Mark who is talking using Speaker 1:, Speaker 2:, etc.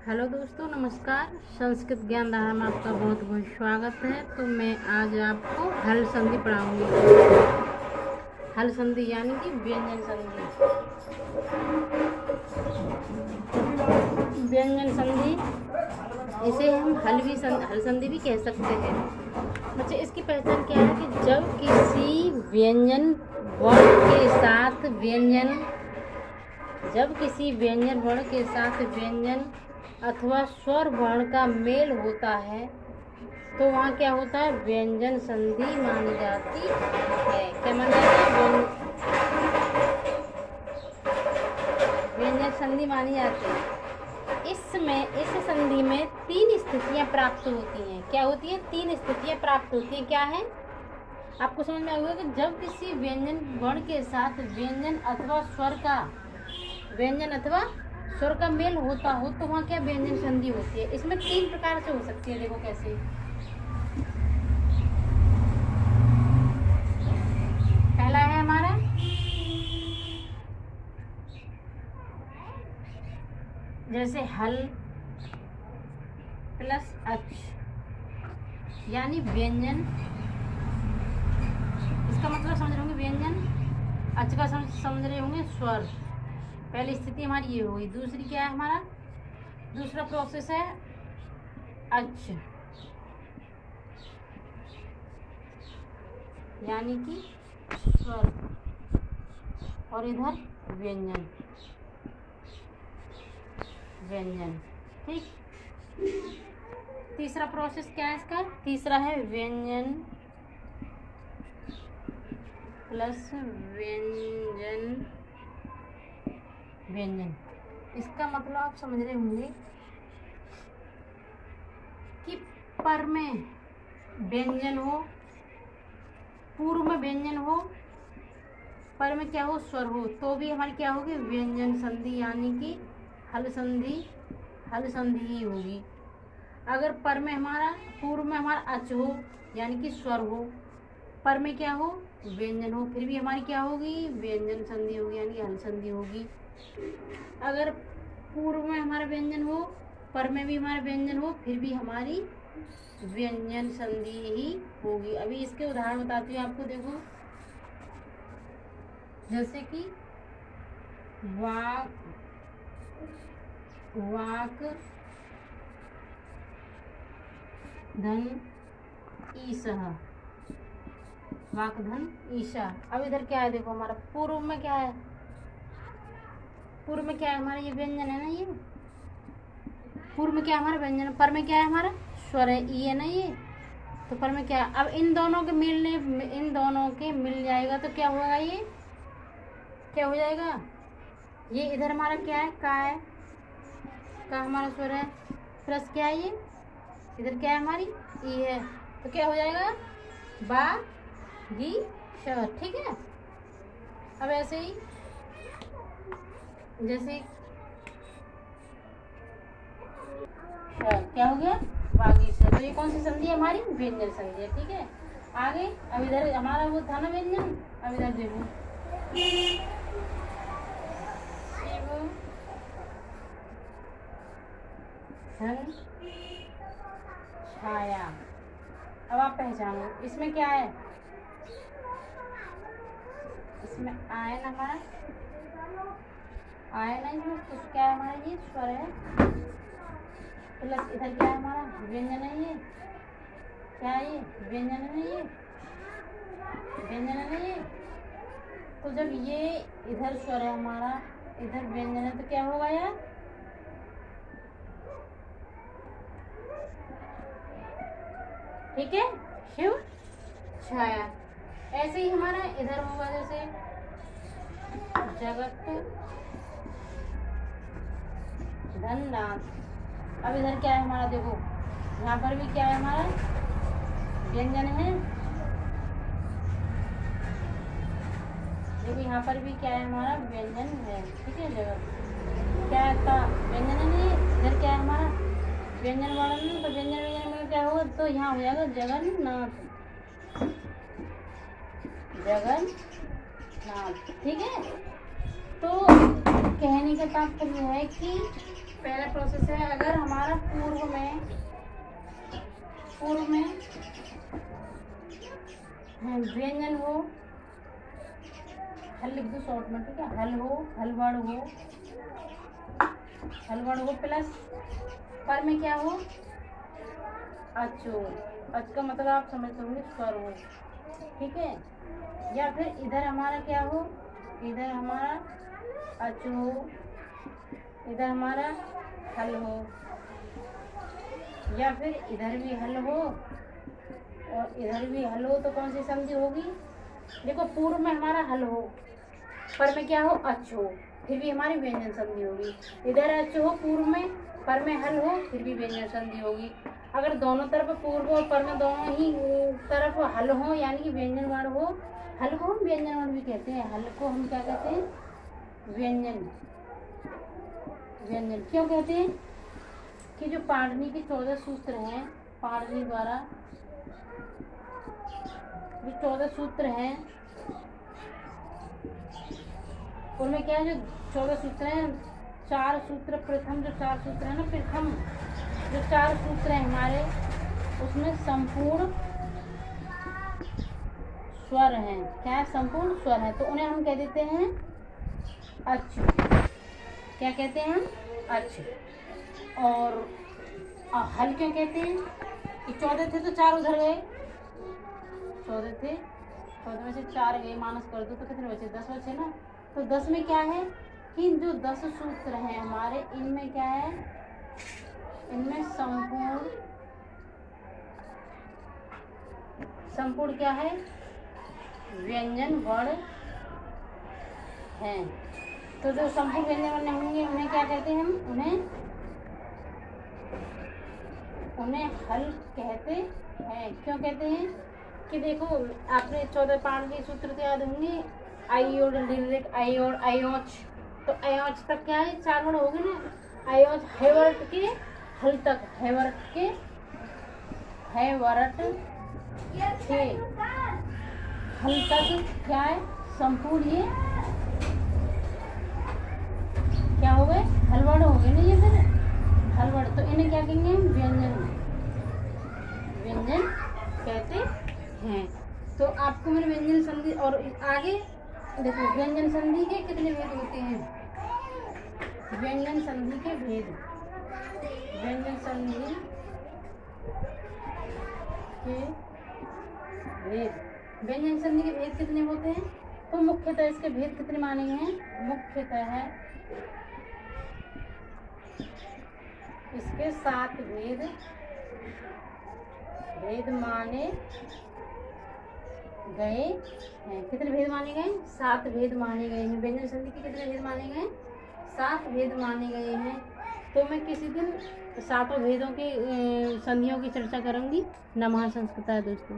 Speaker 1: Hello दोस्तों, नमस्कार। संस्कृत ज्ञान धारा में आपका बहुत बहुत स्वागत है। तो मैं आज आपको हल संधि पढ़ाऊंगी। हल संधि यानी कि व्यंजन संधि। व्यंजन संधि, इसे हम हल संधि भी कह सकते हैं। बच्चे, इसकी पहचान क्या है कि जब किसी व्यंजन वर्ण के साथ व्यंजन अथवा स्वर वर्ण का मेल होता है तो वहाँ क्या होता है, व्यंजन संधि मानी जाती है। क्या मानी जाती है? व्यंजन संधि मानी जाती है। इस संधि में 3 स्थितियां प्राप्त होती हैं। क्या होती है? 3 स्थितियां प्राप्त होती हैं। क्या है? आपको समझ में आएगा कि जब किसी व्यंजन वर्ण के साथ व्यंजन अथवा स्वर का मेल होता हो तो वहाँ क्या व्यंजन संधि होती है। इसमें 3 प्रकार से हो सकती है। देखो कैसे। पहला है हमारा जैसे हल प्लस अच यानी व्यंजन। इसका मतलब समझ रहे होंगे व्यंजन, अच का समझ रहे होंगे स्वर। पहली स्थिति हमारी ये होगी। दूसरी क्या है हमारा? दूसरा प्रोसेस है अच यानी कि स्वर, और इधर व्यंजन। ठीक। तीसरा प्रोसेस क्या है इसका? तीसरा है व्यंजन प्लस व्यंजन। इसका मतलब आप समझ रहे होंगे कि पर में व्यंजन हो, पूर्व में व्यंजन हो, पर में क्या हो, स्वर हो, तो भी हमारी क्या होगी? व्यंजन संधि यानी कि हल संधि ही होगी। अगर पर में हमारा, पूर्व में हमारा अच हो यानी कि स्वर हो, पर में क्या हो, व्यंजन हो, फिर भी हमारी क्या होगी? व्यंजन संधि होगी यानी हल संधि होगी। अगर पूर्व में हमारा व्यंजन हो, पर में भी हमारा व्यंजन हो, फिर भी हमारी व्यंजन संधि ही होगी। अभी इसके उदाहरण बताती हूँ आपको। देखो, जैसे कि वाक धन ईशः, वाक धन ईशा। अब इधर क्या है? देखो, हमारा पूर्व में क्या है? पूर्व में क्या है हमारा? ये व्यंजन है ना। ये पूर्व में क्या है हमारा? व्यंजन। पर में क्या है हमारा? स्वर है, ई है ना ये। तो पर में क्या है? अब इन दोनों के मिल जाएगा तो क्या होगा? ये क्या हो जाएगा? ये इधर हमारा क्या है? का है, का हमारा स्वर है, प्लस क्या है ये, इधर क्या है हमारी? ई है। तो क्या हो जाएगा? बा गी श। ठीक है। अब ऐसे ही जैसे क्या हो गया? वागीश। तो ये कौन सी संधि है हमारी? व्यंजन संधि है। ठीक है। आगे अब इधर हमारा वो था ना व्यंजन। अब इधर देखो, शिव धन छाया। अब आप पहचानो इसमें क्या है? इसमें आयन हमारा, आयन है इसमें। तो क्या है हमारा? ये स्वर है, प्लस इधर क्या है हमारा? व्यंजन है। ये क्या है? ये व्यंजन है ना। ये व्यंजन है ना ये। तो जब ये इधर स्वर है हमारा, इधर व्यंजन है, तो क्या होगा यार? ठीक है। शिव छाया। ऐसे ही हमारा इधर होगा जैसे जगत धननाथ। अब इधर क्या है हमारा? देखो, यहाँ पर भी क्या है हमारा? व्यंजन है। देखो, यहाँ पर भी क्या है हमारा? व्यंजन है। ठीक है। जगत क्या था? व्यंजन है नहीं। इधर क्या है हमारा? व्यंजन वाला ना। तो व्यंजन में क्या होगा? तो यहाँ हो जाएगा जगन्नाथ। ठीक है। तो कहने का तात्पर्य है कि पहला प्रोसेस है, अगर हमारा पूर्व में व्यंजन हो, हल लिख दो शॉर्ट में, ठीक है, हल हो, हलवड़ हो प्लस पर में क्या हो, अच हो। अच का मतलब आप समझते होंगे स्वर हो, ठीक है। या फिर इधर हमारा क्या हो, इधर हमारा अच हो, इधर हमारा हल हो, या फिर इधर भी हल हो और इधर भी हल हो, तो कौन सी संधि होगी? देखो, पूर्व में हमारा हल हो, पर में क्या हो, अच हो, फिर भी हमारी व्यंजन संधि होगी। इधर अच हो पूर्व में, पर में हल हो, फिर भी व्यंजन संधि होगी। अगर दोनों तरफ पूर्व और पर में दोनों ही तरफ हल हो, यानी कि व्यंजन वर्ण हो, हल को हम व्यंजन वर्ण भी कहते हैं। हल को हम क्या कहते हैं? व्यंजन। क्यों कहते हैं? कि जो पाणिनि के 14 सूत्र हैं, पाणिनि द्वारा जो 14 सूत्र हैं, उनमें क्या है, जो 14 सूत्र हैं, 4 सूत्र, प्रथम जो 4 सूत्र है ना, प्रथम जो 4 सूत्र हैं हमारे, उसमें संपूर्ण स्वर हैं। क्या है? संपूर्ण स्वर है, तो उन्हें हम कह देते हैं अच। क्या कहते हैं? अच। और हल क्यों कहते हैं? कि 14 थे तो 4 उधर गए, 14 थे, 14 में से 4 गए, माइनस कर दो तो कितने बचे? 10 बचे ना। तो 10 में क्या है कि जो 10 सूत्र हैं हमारे, इनमें क्या है, इनमें संपूर्ण क्या है? व्यंजन वर्ण हैं। तो जो संपूर्ण व्यंजन वर्ण होंगे उन्हें क्या कहते हैं? हम उन्हें हल कहते हैं। क्यों कहते हैं? कि देखो, आपने 14 पाणिनि के सूत्र तो याद होंगे, आई और लिरिक, आई और आयोच, तो आयोच तक क्या है? 4 वर्ण हो गए ना। आयोच हैवर्ट के हल तक, हैवर्ट के हल तक क्या है? संपूर्ण ये क्या हो गए? हलवड़ हो गए ना ये, फिर हलवड़, तो इन्हें क्या कहेंगे? व्यंजन कहते हैं। तो आपको मैंने व्यंजन संधि, और आगे देखो, व्यंजन संधि के कितने भेद होते हैं? व्यंजन संधि के भेद, व्यंजन संधि के भेद, व्यंजन संधि के भेद कितने होते हैं? तो मुख्यतः इसके भेद कितने माने गए हैं? मुख्यतः इसके 7 भेद माने गए हैं। कितने भेद माने गए? 7 भेद माने गए हैं। व्यंजन संधि के कितने भेद माने गए? 7 भेद माने गए हैं। तो मैं किसी दिन 7 भेदों के संधियों की चर्चा करूंगी। नमः संस्कृताय दोस्तों।